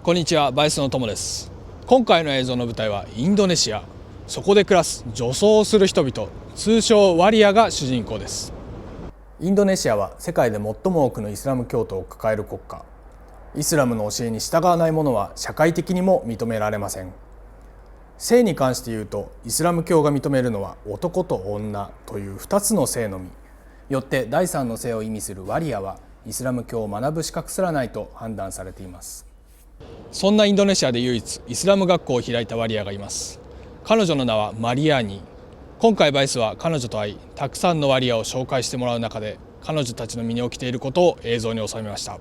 こんにちは、バイスの友です。今回の映像の舞台はインドネシア。そこで暮らす女装をする人々、通称ワリアが主人公です。インドネシアは世界で最も多くのイスラム教徒を抱える国家。イスラムの教えに従わない者は社会的にも認められません。性に関して言うと、イスラム教が認めるのは男と女という2つの性のみ。よって第三の性を意味するワリアはイスラム教を学ぶ資格すらないと判断されています。そんなインドネシアで唯一イスラム学校を開いたワリアがいます。彼女の名はマリアーニ。今回バイスは彼女と会い、たくさんのワリアを紹介してもらう中で、彼女たちの身に起きていることを映像に収めました。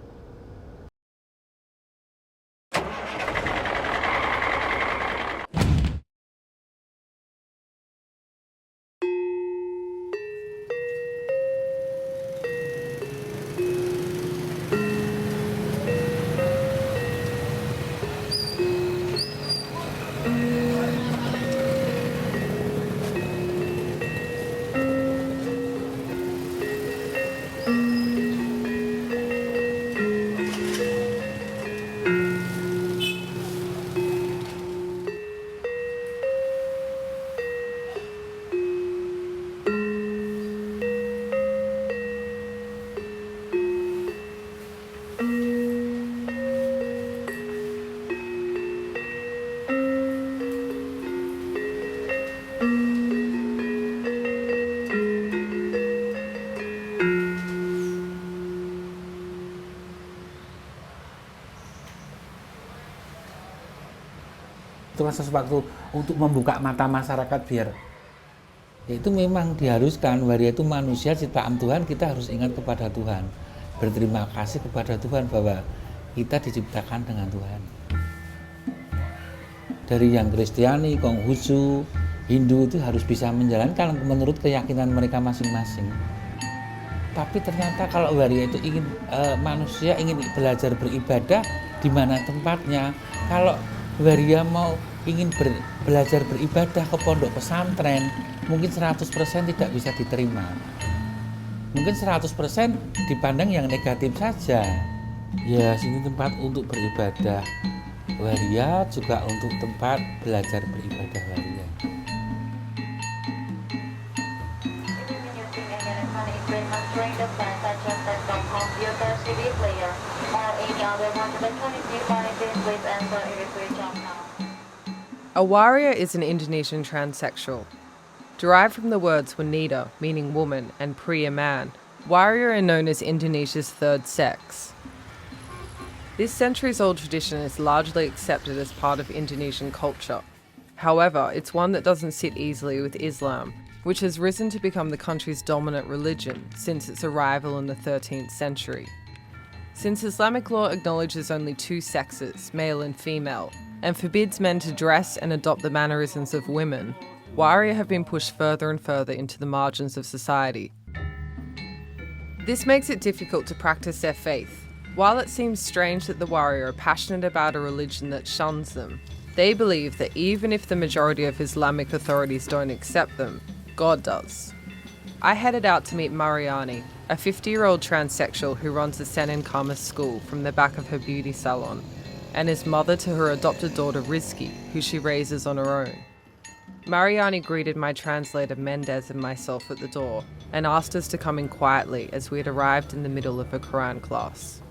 Itu kan sesuatu untuk membuka mata masyarakat biar itu memang diharuskan. Waria itu manusia ciptaan Tuhan, kita harus ingat kepada Tuhan, berterima kasih kepada Tuhan bahwa kita diciptakan dengan Tuhan. Dari yang Kristiani, Konghucu, Hindu itu harus bisa menjalankan menurut keyakinan mereka masing-masing. Tapi ternyata kalau waria itu ingin manusia ingin belajar beribadah, di mana tempatnya? Kalau waria ingin belajar beribadah ke pondok pesantren, mungkin 100% tidak bisa diterima. Mungkin 100% dipandang yang negatif saja. Ya, sini tempat untuk beribadah waria, juga untuk tempat belajar beribadah waria. A waria is an Indonesian transsexual. Derived from the words wanita, meaning woman, and pria, man, waria are known as Indonesia's third sex. This centuries-old tradition is largely accepted as part of Indonesian culture. However, it's one that doesn't sit easily with Islam, which has risen to become the country's dominant religion since its arrival in the 13th century. Since Islamic law acknowledges only two sexes, male and female, and forbids men to dress and adopt the mannerisms of women, waria have been pushed further and further into the margins of society. This makes it difficult to practice their faith. While it seems strange that the waria are passionate about a religion that shuns them, they believe that even if the majority of Islamic authorities don't accept them, God does. I headed out to meet Mariani, a 50-year-old transsexual who runs a Senin Kamas school from the back of her beauty salon, and is mother to her adopted daughter Rizki, who she raises on her own. Mariani greeted my translator Mendez and myself at the door and asked us to come in quietly as we had arrived in the middle of a Quran class.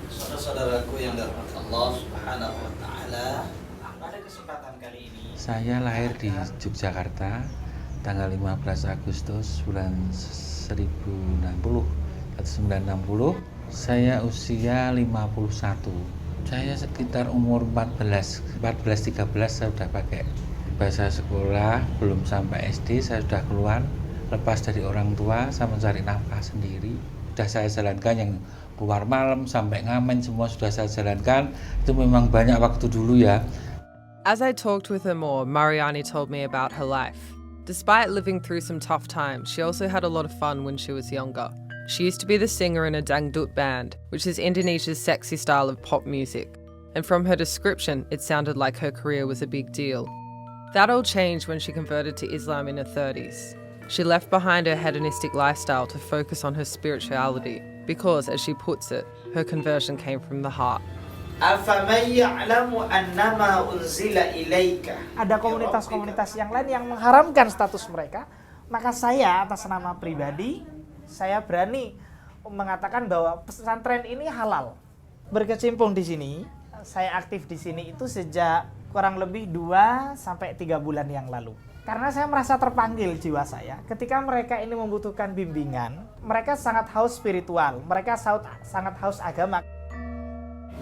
Saudara-saudaraku yang dirahmati Allah Subhanahu wa taala, pada kesempatan kali ini Saya lahir di Yogyakarta tanggal 15 Agustus bulan 1960. Saya usia 51. Saya sekitar umur 14-13 saya sudah pakai bahasa sekolah, belum sampai SD saya sudah keluar, lepas dari orang tua, saya mencari nafkah sendiri. Sudah saya jalankan yang keluar malam sampai ngamen semua sudah saya jalankan. Itu memang banyak waktu dulu ya. As I talked with her more, Mariani told me about her life. Despite living through some tough times, she also had a lot of fun when she was younger. She used to be the singer in a dangdut band, which is Indonesia's sexy style of pop music. And from her description, it sounded like her career was a big deal. That all changed when she converted to Islam in her 30s. She left behind her hedonistic lifestyle to focus on her spirituality because, as she puts it, her conversion came from the heart. أَفَمَنْ يَعْلَمُ أَنَّمَا أُنْزِلَ إِلَيْكَ. Ada komunitas-komunitas yang lain yang mengharamkan status mereka, maka saya atas nama pribadi, saya berani mengatakan bahwa pesantren ini halal. Berkecimpung di sini, saya aktif di sini itu sejak kurang lebih 2 sampai 3 bulan yang lalu. Karena saya merasa terpanggil jiwa saya, ketika mereka ini membutuhkan bimbingan, mereka sangat haus spiritual, mereka sangat haus agama.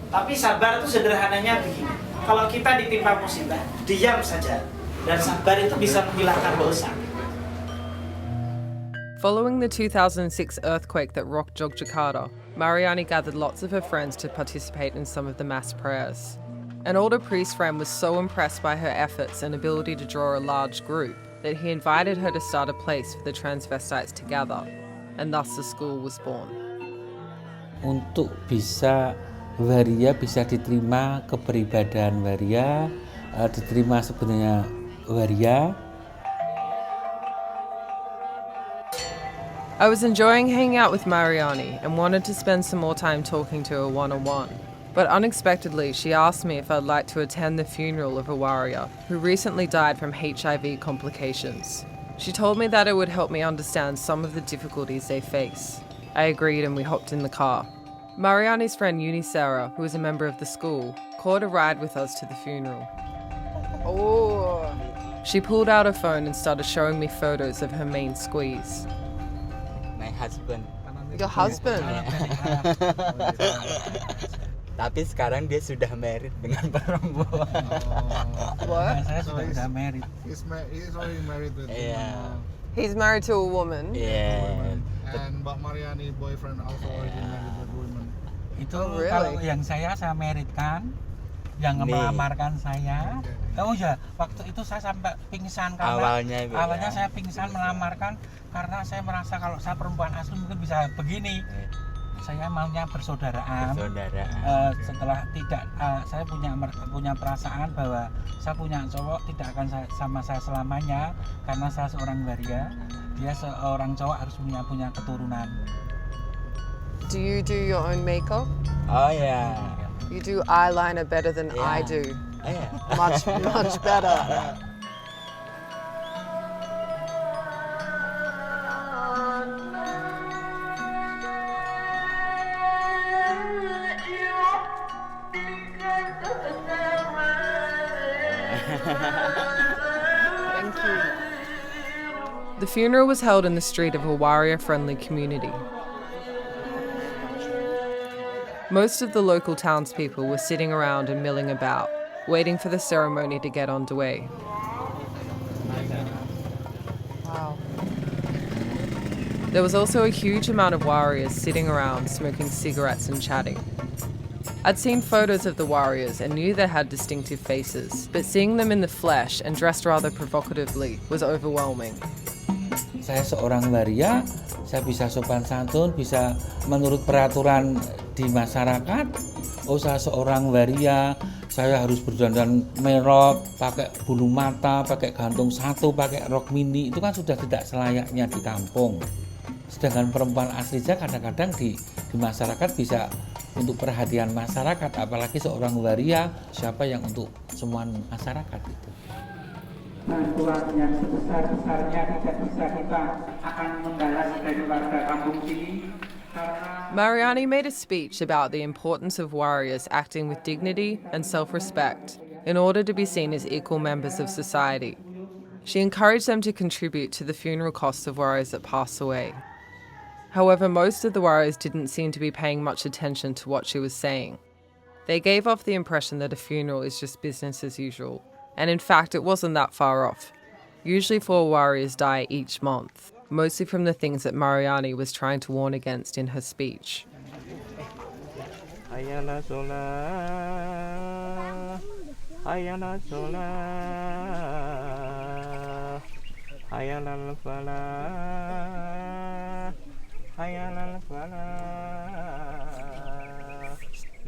Tapi sabar itu sederhananya begini, kalau kita ditimpa musibah, diam saja, dan sabar itu bisa menghilangkan dosa. Following the 2006 earthquake that rocked Yogyakarta, Mariani gathered lots of her friends to participate in some of the mass prayers. An older priest friend was so impressed by her efforts and ability to draw a large group that he invited her to start a place for the transvestites to gather, and thus the school was born. Untuk bisa waria bisa diterima kepribadian waria, diterima sebenarnya waria. I was enjoying hanging out with Mariani and wanted to spend some more time talking to her one-on-one. But unexpectedly, she asked me if I'd like to attend the funeral of a warrior who recently died from HIV complications. She told me that it would help me understand some of the difficulties they face. I agreed and we hopped in the car. Mariani's friend Unisara, who is a member of the school, caught a ride with us to the funeral. Oh. She pulled out her phone and started showing me photos of her main squeeze. My husband. Your husband? Tapi sekarang dia sudah married dengan perempuan. What? Saya sudah married. He's already married with He's married to a woman. Yeah. and Mbak Mariani boyfriend also already married with women. Itu Oh, really? kalau yang saya married kan, yang Nih. melamarkan saya. Oh ya, waktu itu saya sampai pingsan karena Awalnya saya pingsan melamarkan karena saya merasa kalau saya perempuan asli mungkin bisa begini. Saya maunya bersaudaraan. Setelah tidak, saya punya perasaan bahwa saya punya cowok tidak akan sama saya selamanya karena saya seorang waria. Dia seorang cowok harus punya keturunan. Do you do your own makeup? Oh yeah. You do eyeliner better than I Yeah. do. Oh yeah. Much better. Thank you. The funeral was held in the street of a warrior-friendly community. Most of the local townspeople were sitting around and milling about, waiting for the ceremony to get underway. Wow. There was also a huge amount of warriors sitting around smoking cigarettes and chatting. I'd seen photos of the warriors and knew they had distinctive faces, but seeing them in the flesh and dressed rather provocatively was overwhelming. Saya seorang waria, saya bisa sopan santun, bisa menurut peraturan di masyarakat. Oh, saya seorang waria, saya harus berdandan merah, pakai bulu mata, pakai gantung satu, pakai rok mini. Itu kan sudah tidak selayaknya di kampung. Sedangkan perempuan asli saja kadang-kadang di masyarakat bisa untuk perhatian masyarakat, apalagi seorang waria, siapa yang untuk semua masyarakat itu. Bantuan yang sebesar-besarnya tidak bisa kita akan membalas dari warga kampung sini. Mariani made a speech about the importance of warriors acting with dignity and self-respect in order to be seen as equal members of society. She encouraged them to contribute to the funeral costs of warriors that pass away. However, most of the warriors didn't seem to be paying much attention to what she was saying. They gave off the impression that a funeral is just business as usual, and in fact it wasn't that far off. Usually 4 warriors die each month, mostly from the things that Mariani was trying to warn against in her speech. Hayala sholah, hayala sholah, hayala falah, hayala falah,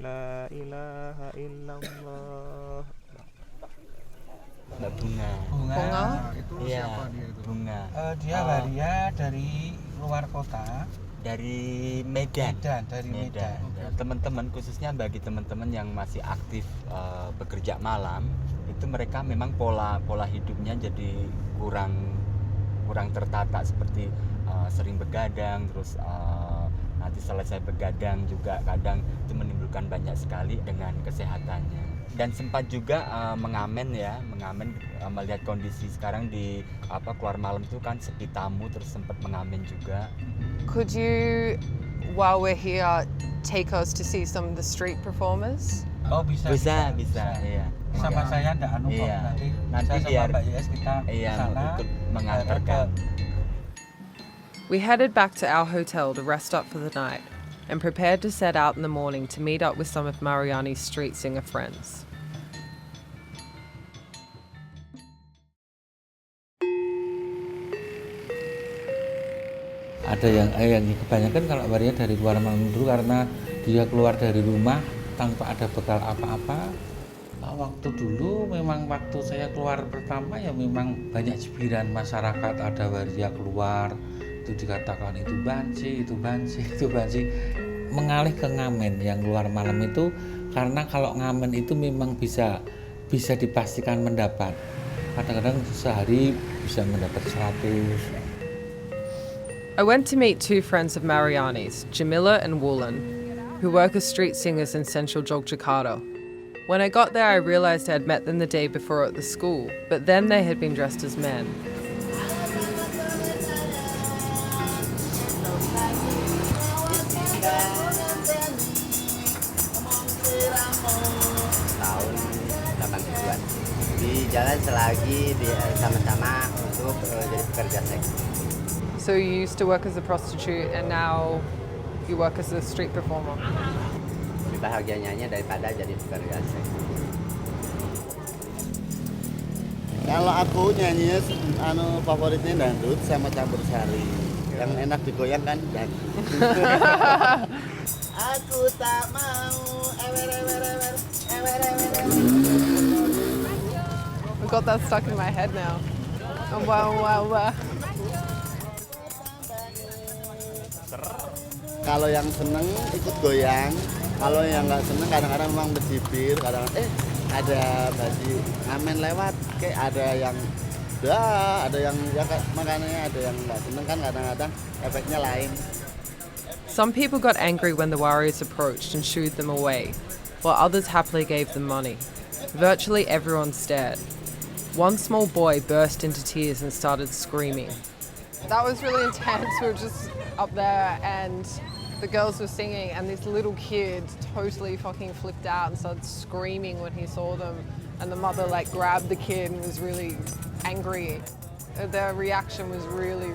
la ilaha illallah. Mbak Bunga. Bunga? Itu Iya. siapa dia itu? bunga. Dia waria dari luar kota. Dari Medan. Dari Medan. Ya, teman-teman, khususnya bagi teman-teman yang masih aktif bekerja malam, itu mereka memang pola hidupnya jadi kurang tertata, seperti sering begadang, terus nanti selesai begadang juga kadang itu menimbulkan banyak sekali dengan kesehatannya. Dan sempat juga mengamen melihat kondisi sekarang di keluar malam itu kan sepi tamu, terus sempat mengamen juga. Could you, while we're here, take us to see some of the street performers? Oh bisa, iya. Sama saya ndak kok, Iya. nanti saya biar sama Mbak Yes kita sana ikut mengantarkan. We headed back to our hotel to rest up for the night and prepared to set out in the morning to meet up with some of Mariani's street singer friends. Ada yang kebanyakan kalau waria dari luar malam dulu karena dia keluar dari rumah tanpa ada bekal apa-apa. Waktu dulu memang waktu saya keluar pertama ya memang banyak cibiran masyarakat, ada waria keluar itu dikatakan itu banci, mengalih ke ngamen yang keluar malam itu karena kalau ngamen itu memang bisa dipastikan mendapat, kadang-kadang sehari bisa mendapat 100. I went to meet two friends of Mariani's, Jamila and Woolen, who work as street singers in central Yogyakarta. When I got there, I realized I had met them the day before at the school, but then they had been dressed as men. Tahun 80-an di jalan selagi sama-sama untuk jadi pekerja seks. So you used to work as a prostitute and now you work as a street performer? Lebih bahagianya daripada jadi pekerja seks. Kalau aku nyanyi favoritnya dangdut sama campur sari. Yang enak digoyang kan dangdut. Aku tak mau ewer. I've got that stuck in my head now. Oh, wow. Kalau yang seneng ikut goyang, kalau yang nggak seneng kadang-kadang memang bercibir, kadang-kadang ada baju ngamen lewat, kayak ada yang makanya ada yang nggak seneng kan kadang-kadang efeknya lain. Some people got angry when the warriors approached and shooed them away, while others happily gave them money. Virtually everyone stared. One small boy burst into tears and started screaming. That was really intense. We were just up there and the girls were singing and this little kid totally fucking flipped out and started screaming when he saw them, and the mother grabbed the kid and was really angry. Their reaction was really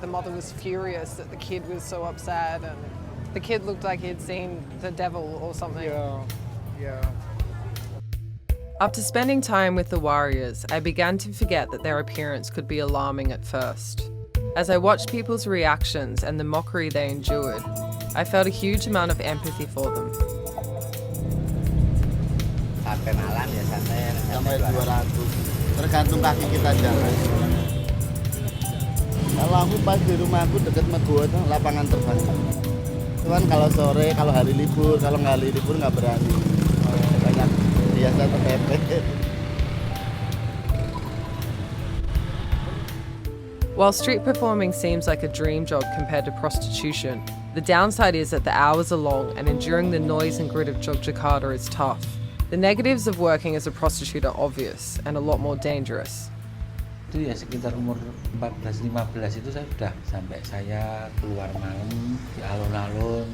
the mother was furious that the kid was so upset, and the kid looked like he'd seen the devil or something. Yeah. After spending time with the warriors, I began to forget that their appearance could be alarming at first. As I watched people's reactions and the mockery they endured, I felt a huge amount of empathy for them. Sampai malam ya Sampai 200. Tergantung kaki kita jalan. Kalau aku pas di rumahku dekat Megowo itu lapangan terbang. Cuman kalau sore, kalau hari libur, kalau nggak hari libur nggak berani. Banyak biasa terpepet. While street performing seems like a dream job compared to prostitution, the downside is that the hours are long and enduring the noise and grit of Yogyakarta is tough. The negatives of working as a prostitute are obvious and a lot more dangerous. Itu ya sekitar umur 14-15 itu saya sudah sampai saya keluar malam di alun-alun.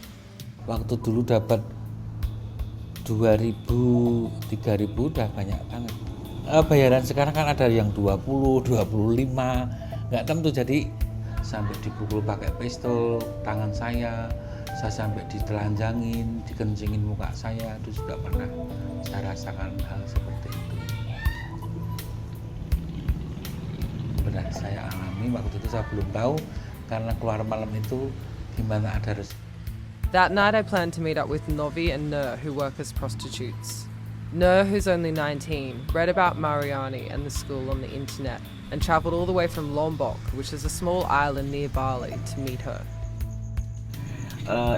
Waktu dulu dapat 2.000, 3.000 udah banyak banget. Bayaran sekarang kan ada yang 20, 25, nggak tentu, jadi sampai dipukul pakai pistol tangan saya sampai ditelanjangin, dikencingin muka saya, itu juga pernah saya rasakan hal seperti itu. Benar saya alami, waktu itu saya belum tahu karena keluar malam itu gimana ada rezeki. That night I planned to meet up with Novi and Nur, who work as prostitutes. Nur, who's only 19, read about Mariani and the school on the internet and travelled all the way from Lombok, which is a small island near Bali, to meet her.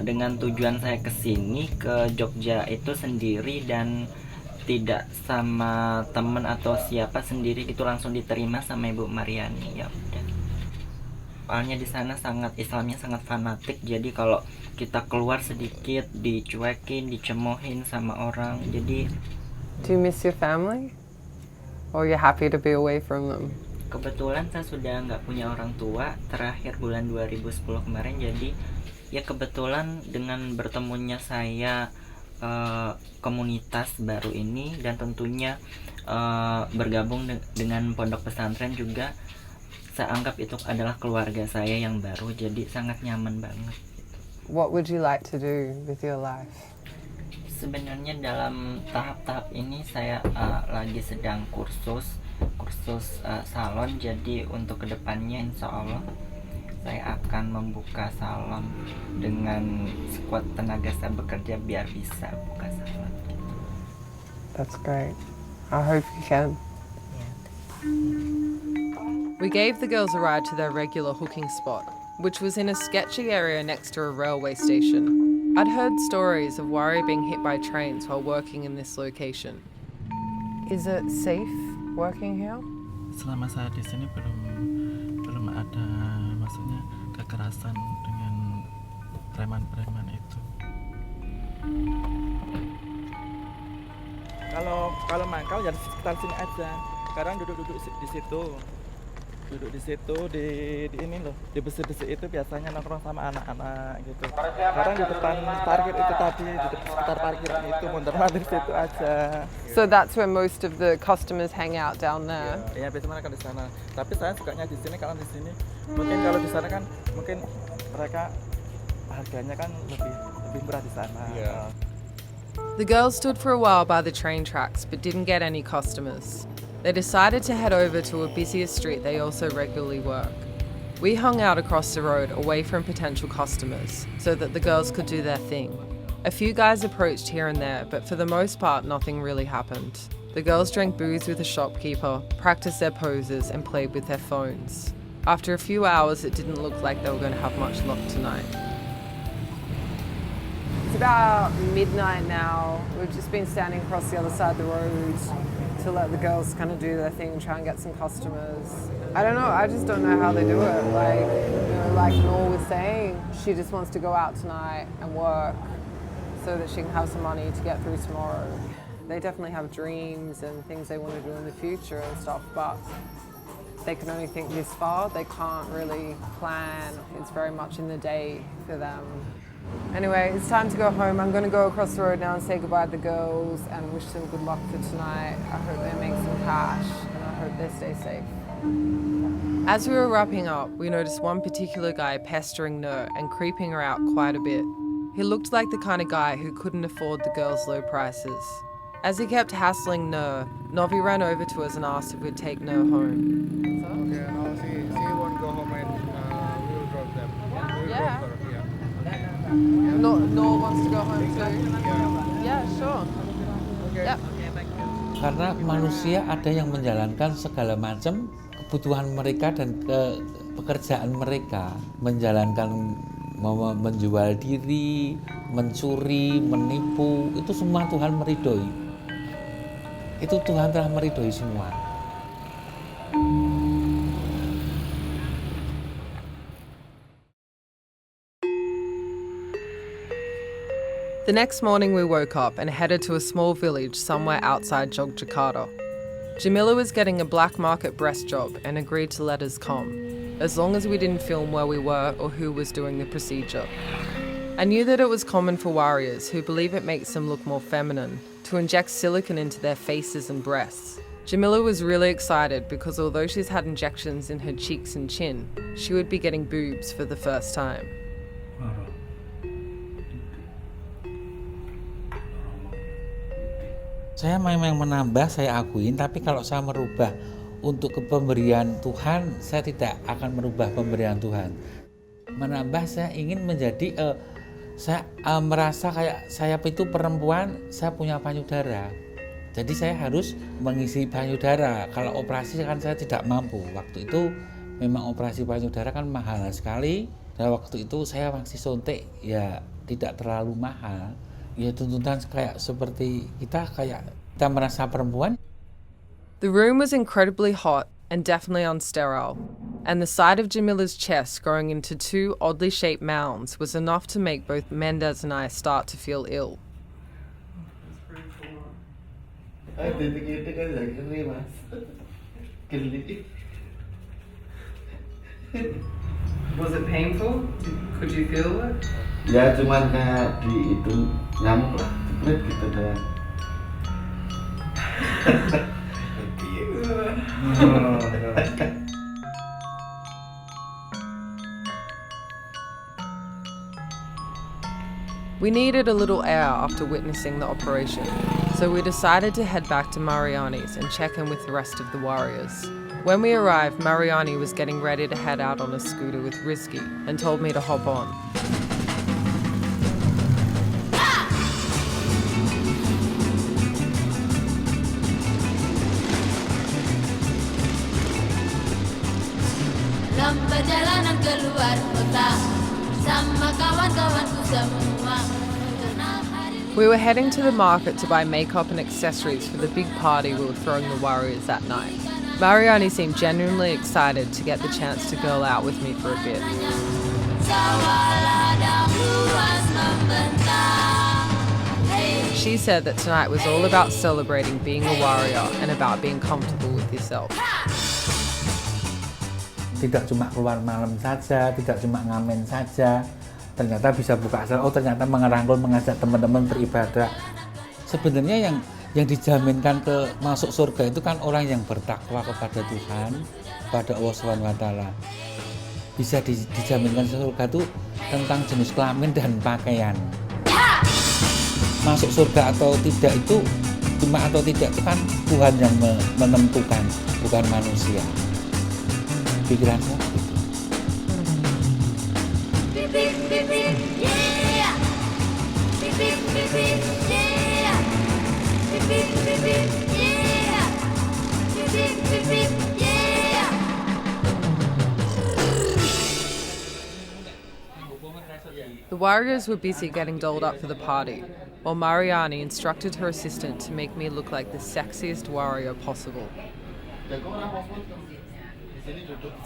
Dengan tujuan saya ke sini ke Jogja itu sendiri dan tidak sama temen atau siapa, sendiri itu langsung diterima sama Ibu Mariani. Ya udah. Soalnya di sana Islamnya sangat fanatik, jadi kalau kita keluar sedikit dicuekin, dicemohin sama orang. Jadi Do you miss your family? Or you're happy to be away from them? kebetulan saya sudah nggak punya orang tua terakhir bulan 2010 kemarin, jadi ya kebetulan dengan bertemunya saya komunitas baru ini dan tentunya bergabung dengan pondok pesantren juga, saya anggap itu adalah keluarga saya yang baru, jadi sangat nyaman banget. What would you like to do with your life? Sebenarnya dalam tahap-tahap ini saya lagi sedang kursus salon, jadi untuk kedepannya insya Allah saya akan membuka salon dengan sekuat tenaga saya bekerja biar bisa buka salon. That's great. I hope you can. We gave the girls a ride to their regular hooking spot, which was in a sketchy area next to a railway station. I'd heard stories of Warrior being hit by trains while working in this location. Is it safe working here? Selama saya di sini belum ada maksudnya kekerasan dengan preman-preman itu. Kalau mangkal ya di sekitar sini aja. Sekarang duduk di situ. Duduk di situ di ini loh, di besi-besi itu biasanya nongkrong sama anak-anak gitu. Sekarang di depan parkir itu tadi, di sekitar parkir itu muter-muter situ aja. So that's where most of the customers hang out down there. Iya, biasanya mereka di sana. Tapi saya sukanya di sini, kalau di sini mungkin kalau di sana kan mungkin mereka harganya kan lebih murah di sana. The girls stood for a while by the train tracks but didn't get any customers. They decided to head over to a busier street they also regularly work. We hung out across the road away from potential customers so that the girls could do their thing. A few guys approached here and there, but for the most part nothing really happened. The girls drank booze with the shopkeeper, practiced their poses and played with their phones. After a few hours it didn't look like they were going to have much luck tonight. It's about midnight now. We've just been standing across the other side of the road to let the girls kind of do their thing and try and get some customers. I don't know, I just don't know how they do it. Like Noor was saying, she just wants to go out tonight and work so that she can have some money to get through tomorrow. They definitely have dreams and things they want to do in the future and stuff, but they can only think this far. They can't really plan. It's very much in the day for them. Anyway, it's time to go home. I'm going to go across the road now and say goodbye to the girls and wish them good luck for tonight. I hope they make some cash and I hope they stay safe. As we were wrapping up, we noticed one particular guy pestering Nur and creeping her out quite a bit. He looked like the kind of guy who couldn't afford the girls' low prices. As he kept hassling Nur, Novi ran over to us and asked if we'd take Nur home. Okay, now she won't go home and we'll drop them. We'll drop her. Noor wants to go home too? Yeah, sure. Yep. Karena manusia ada yang menjalankan segala macam kebutuhan mereka dan pekerjaan mereka, menjalankan menjual diri, mencuri, menipu, itu semua Tuhan meridhoi. Itu Tuhan telah meridhoi semua. The next morning we woke up and headed to a small village somewhere outside Jogjakarta. Jamila was getting a black market breast job and agreed to let us come, as long as we didn't film where we were or who was doing the procedure. I knew that it was common for warriors who believe it makes them look more feminine to inject silicone into their faces and breasts. Jamila was really excited because although she's had injections in her cheeks and chin, she would be getting boobs for the first time. Saya memang menambah, saya akuin, tapi kalau saya merubah untuk pemberian Tuhan, saya tidak akan merubah pemberian Tuhan. Menambah, saya ingin menjadi, saya merasa kayak saya itu perempuan, saya punya payudara. Jadi saya harus mengisi payudara. Kalau operasi kan saya tidak mampu. Waktu itu memang operasi payudara kan mahal sekali. Dan waktu itu saya masih suntik, ya tidak terlalu mahal. Ya tuntutan kayak seperti kita merasa perempuan. The room was incredibly hot and definitely unsterile, and the sight of Jamila's chest growing into two oddly shaped mounds was enough to make both Mendez and I start to feel ill. Was it painful? Could you feel it? Ya cuman kayak di itu nyamuk lah, jepret gitu doang. We needed a little air after witnessing the operation, so we decided to head back to Mariani's and check in with the rest of the warriors. When we arrived, Mariani was getting ready to head out on a scooter with Rizky and told me to hop on. Dalam perjalanan keluar kota sama kawan-kawanku semua. We were heading to the market to buy makeup and accessories for the big party we were throwing the warriors that night. Mariani seemed genuinely excited to get the chance to girl out with me for a bit. She said that tonight was all about celebrating being a warrior and about being comfortable with yourself. Tidak cuma keluar malam saja, tidak cuma ngamen saja, ternyata bisa buka asal. Oh ternyata mengerangkul, mengajak teman-teman beribadah. Sebenarnya yang dijaminkan ke masuk surga itu kan orang yang bertakwa kepada Tuhan, pada Allah SWT. Bisa dijaminkan surga itu tentang jenis kelamin dan pakaian. Masuk surga atau tidak itu cuma atau tidak itu kan Tuhan yang menentukan, bukan manusia. Pikiran saya gitu. The warriors were busy getting dolled up for the party, while Mariani instructed her assistant to make me look like the sexiest warrior possible.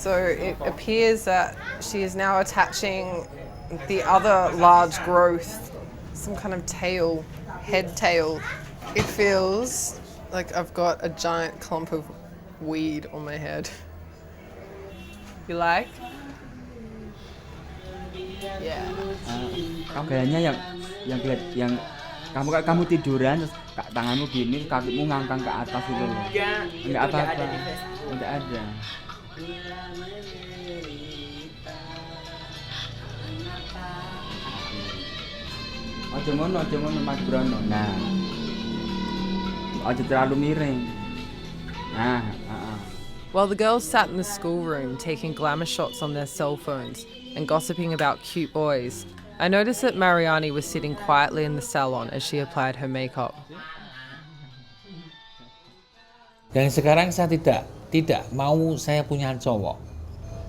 So it appears that she is now attaching the other large growth, some kind of tail, head tail. It feels like I've got a giant clump of weed on my head. You like? Yeah. Kayaknya yang kamu tiduran terus tanganmu gini, kakimu ngangkang ke atas gitu loh. Enggak apa-apa. Enggak ada. Ojo ngono Mas Brono. Nah. Ojo terlalu miring. Nah, While the girls sat in the schoolroom taking glamour shots on their cell phones and gossiping about cute boys, I noticed that Mariani was sitting quietly in the salon as she applied her makeup. Dan sekarang saya tidak mau saya punya cowok.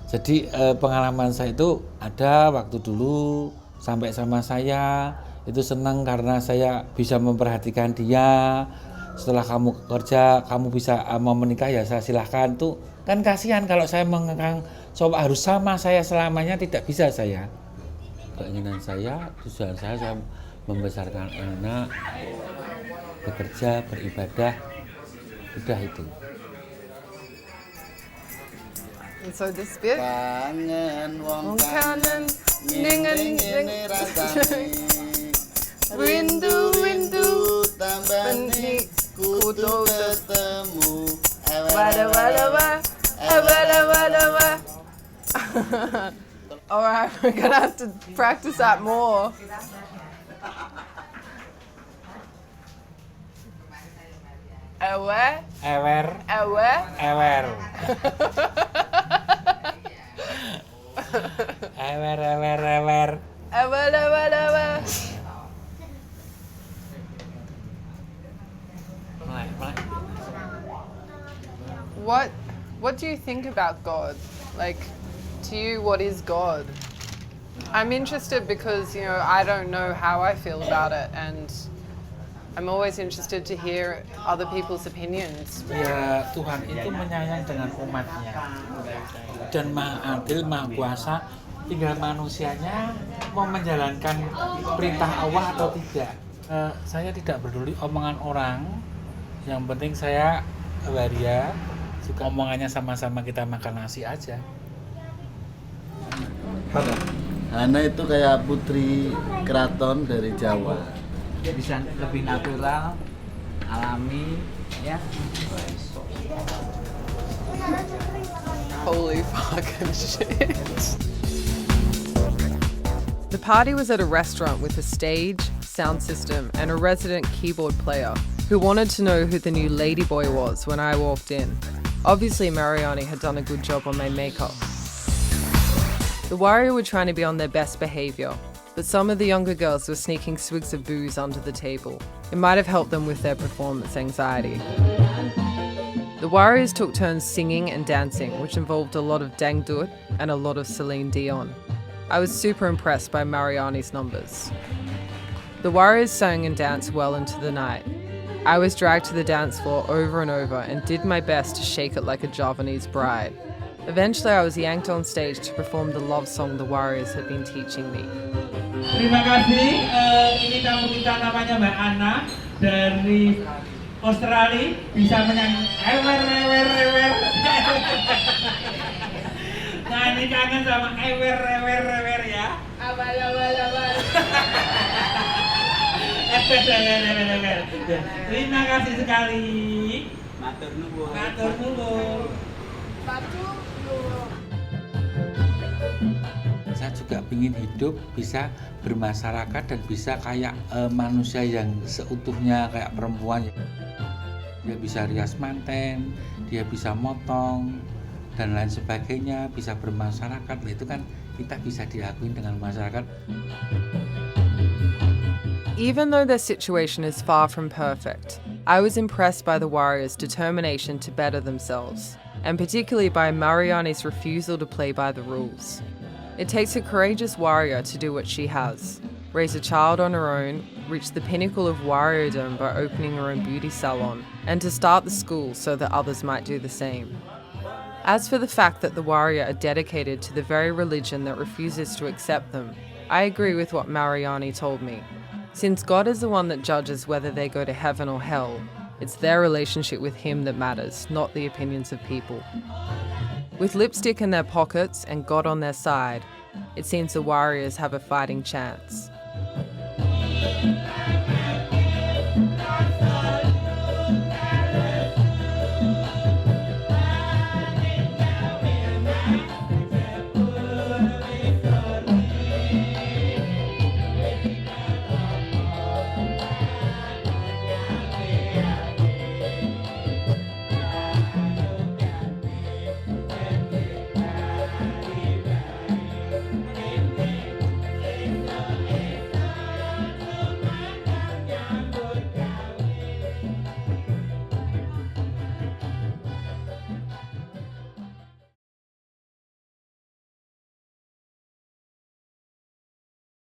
Jadi pengalaman saya itu ada waktu dulu sampai sama saya itu senang karena saya bisa memperhatikan dia. Setelah kamu kerja, kamu bisa mau menikah ya saya silahkan. Tuh kan kasihan kalau saya mengekang cowok harus sama saya selamanya, tidak bisa saya. Keinginan saya, tujuan saya membesarkan anak, bekerja, beribadah, udah itu. And so this bit. Kangen wong kanan, ningen rindu tambani kudu ketemu. Wada. Alright, we're gonna have to practice that more. Ewer. What do you think about God? Like, to you, what is God? I'm interested because, you know, I don't know how I feel about it, and I'm always interested to hear other people's opinions. Ya, Tuhan itu menyayang dengan umatnya dan maha adil, maha kuasa. Tinggal manusianya mau menjalankan perintah Allah atau tidak. Saya tidak peduli omongan orang. Yang penting saya waria. Suka omongannya sama-sama kita makan nasi aja. Hana itu kayak putri keraton dari Jawa. Bisa lebih natural, alami, ya. Holy fucking shit. The party was at a restaurant with a stage, sound system, and a resident keyboard player who wanted to know who the new ladyboy was when I walked in. Obviously, Mariani had done a good job on my makeup. The Warrior were trying to be on their best behaviour, but some of the younger girls were sneaking swigs of booze under the table. It might have helped them with their performance anxiety. The Warriors took turns singing and dancing, which involved a lot of dangdut and a lot of Celine Dion. I was super impressed by Mariani's numbers. The Warriors sang and danced well into the night. I was dragged to the dance floor over and over and did my best to shake it like a Javanese bride. Eventually, I was yanked on stage to perform the love song the Warriors had been teaching me. Terima kasih. Ini tamu kita namanya Mbak Ana dari Australia, bisa menyanyi ewer. Nah, ini kangen sama ewer ya. Abal. Terima kasih sekali. Matur nuwun. Saya juga ingin hidup bisa bermasyarakat dan bisa kayak manusia yang seutuhnya kayak perempuan. Dia bisa rias manten, dia bisa motong dan lain sebagainya, bisa bermasyarakat. Itu kan kita bisa diakui dengan masyarakat. Even though their situation is far from perfect, I was impressed by the Warriors' determination to better themselves, and particularly by Mariani's refusal to play by the rules. It takes a courageous warrior to do what she has, raise a child on her own, reach the pinnacle of warriordom by opening her own beauty salon, and to start the school so that others might do the same. As for the fact that the Warrior are dedicated to the very religion that refuses to accept them, I agree with what Mariani told me. Since God is the one that judges whether they go to heaven or hell, it's their relationship with Him that matters, not the opinions of people. With lipstick in their pockets and God on their side, it seems the Warriors have a fighting chance.